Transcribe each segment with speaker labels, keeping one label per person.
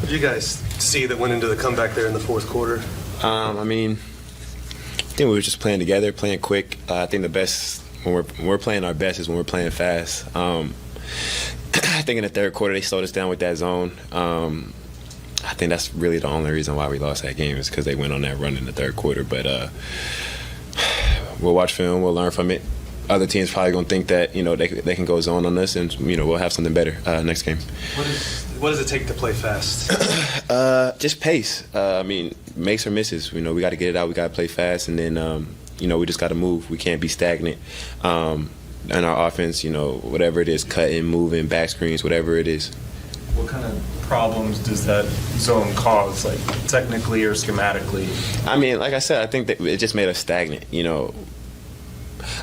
Speaker 1: Did you guys see that went into the comeback there in the fourth quarter?
Speaker 2: I think we were just playing together, playing quick. I think the best when we're playing our best is when we're playing fast. I think in the third quarter they slowed us down with that zone. I think that's really the only reason why we lost that game is because they went on that run in the third quarter. But we'll watch film, we'll learn from it. Other teams probably gonna think that they can go zone on us, and we'll have something better next game.
Speaker 1: What does it take to play fast?
Speaker 2: Just pace. Makes or misses. We got to get it out. We got to play fast, and then we just got to move. We can't be stagnant. And our offense, whatever it is, cutting, moving, back screens, whatever it is.
Speaker 3: What kind of problems does that zone cause, like technically or schematically?
Speaker 2: Like I said, I think that it just made us stagnant.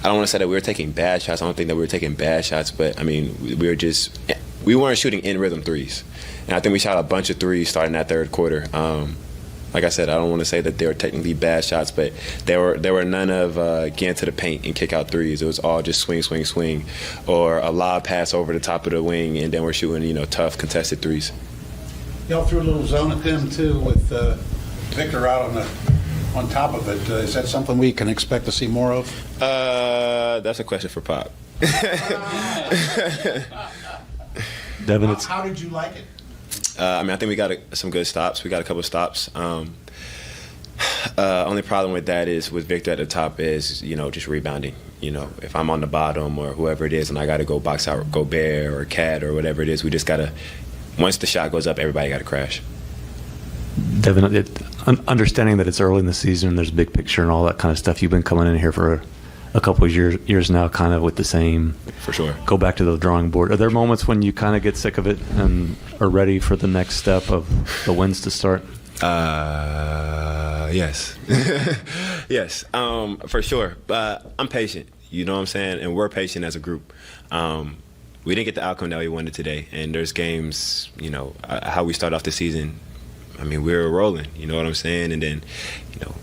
Speaker 2: I don't want to say that we were taking bad shots. I don't think that we were taking bad shots, but we weren't shooting in rhythm threes. And I think we shot a bunch of threes starting that third quarter. Like I said, I don't want to say that they were technically bad shots, but there were none of getting to the paint and kick out threes. It was all just swing, swing, swing, or a lob pass over the top of the wing, and then we're shooting tough contested threes.
Speaker 4: Y'all threw a little zone at them too with Victor out on top of it. Is that something we can expect to see more of?
Speaker 2: That's a question for Pop.
Speaker 5: Devin,
Speaker 4: How did you like it?
Speaker 2: I think we got some good stops. We got a couple of stops. Only problem with that is with Victor at the top is, just rebounding. If I'm on the bottom or whoever it is and I got to go box out Gobert or Cat or whatever it is, we just got to, once the shot goes up, everybody got to crash.
Speaker 5: Devin, understanding that it's early in the season and there's big picture and all that kind of stuff, you've been coming in here for a couple of years now, kind of with the same.
Speaker 2: For sure.
Speaker 5: Go back to the drawing board. Are there moments when you kind of get sick of it and are ready for the next step of the wins to start?
Speaker 2: Yes. Yes, for sure. But I'm patient, you know what I'm saying? And we're patient as a group. We didn't get the outcome that we wanted today. And there's games, how we start off the season. We were rolling, you know what I'm saying? And then,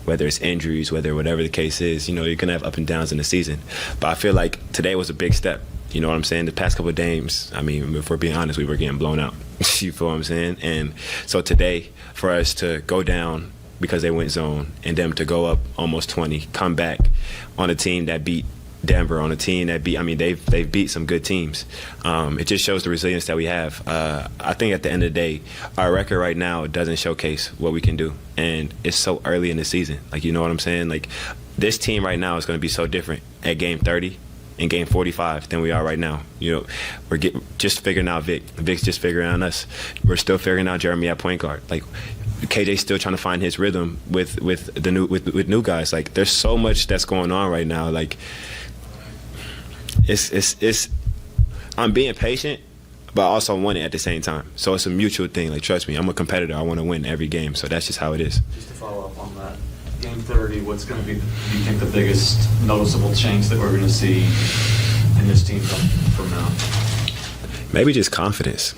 Speaker 2: whether it's injuries, whatever the case is, you're going to have up and downs in the season. But I feel like today was a big step. You know what I'm saying? The past couple of games, if we're being honest, we were getting blown out. You feel what I'm saying? And so today, for us to go down because they went zone and them to go up almost 20, come back on a team that beat Denver, on a team that they've beat some good teams. It just shows the resilience that we have. I think at the end of the day, our record right now doesn't showcase what we can do, and it's so early in the season. You know what I'm saying? This team right now is going to be so different at game 30 and game 45 than we are right now. We're just figuring out Vic. Vic's just figuring out us. We're still figuring out Jeremy at point guard. KJ's still trying to find his rhythm with new guys. There's so much that's going on right now. It's I'm being patient, but I also want it at the same time. So it's a mutual thing. Trust me, I'm a competitor. I want to win every game. So that's just how it is.
Speaker 6: Just to follow up on that, game 30, what's going to be, do you think, the biggest noticeable change that we're going to see in this team from now?
Speaker 2: Maybe just confidence.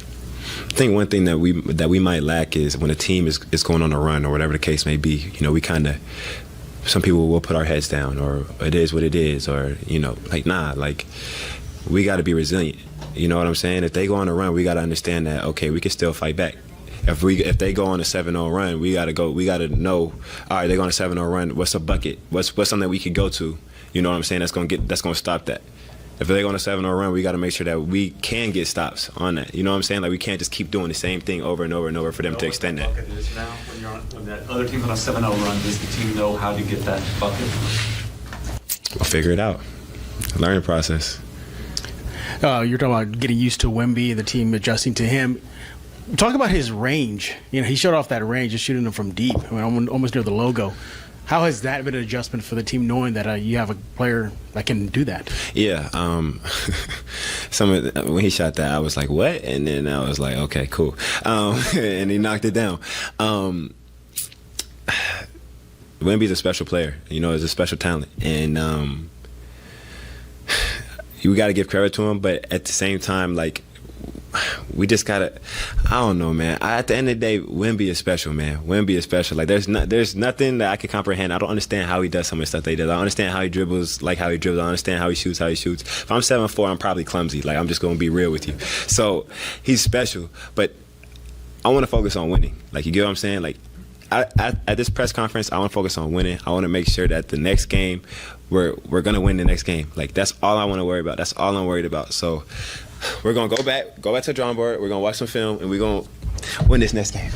Speaker 2: I think one thing that we might lack is when a team is going on a run or whatever the case may be. We kind of, some people will put our heads down, or it is what it is, or we got to be resilient. You know what I'm saying? If they go on a run, we got to understand that we can still fight back. If they go on a 7-0 run, we got to know, all right, they go on a 7-0 run, what's a bucket? What's something we could go to? You know what I'm saying? That's going to stop that. If they go on a 7-0 run, we got to make sure that we can get stops on that. You know what I'm saying? We can't just keep doing the same thing over and over and over for them to extend that.
Speaker 6: Bucket is now, when that other team's on a 7-0 run, does the team know how to get that bucket?
Speaker 2: We'll figure it out. Learning process.
Speaker 7: You're talking about getting used to Wemby, the team adjusting to him. Talk about his range. He showed off that range, just shooting them from deep, almost near the logo. How has that been an adjustment for the team, knowing that you have a player that can do that?
Speaker 2: Yeah. When he shot that, I was like, what? And then I was like, okay, cool. And he knocked it down. Wemby's a special player. He's a special talent. And we got to give credit to him, but at the same time, we just gotta, I don't know, man. At the end of the day, Wemby is special, man. Wemby is special. There's nothing that I can comprehend. I don't understand how he does some of the stuff that he does. I don't understand how he dribbles, how he dribbles. I don't understand how he shoots, If I'm 7'4", I'm probably clumsy. I'm just gonna be real with you. So he's special, but I want to focus on winning. Like, you get what I'm saying? Like, at this press conference, I want to focus on winning. I want to make sure that the next game, we're going to win the next game. Like, that's all I want to worry about. That's all I'm worried about. So we're going to go back to the drawing board. We're going to watch some film, and we're going to win this next game.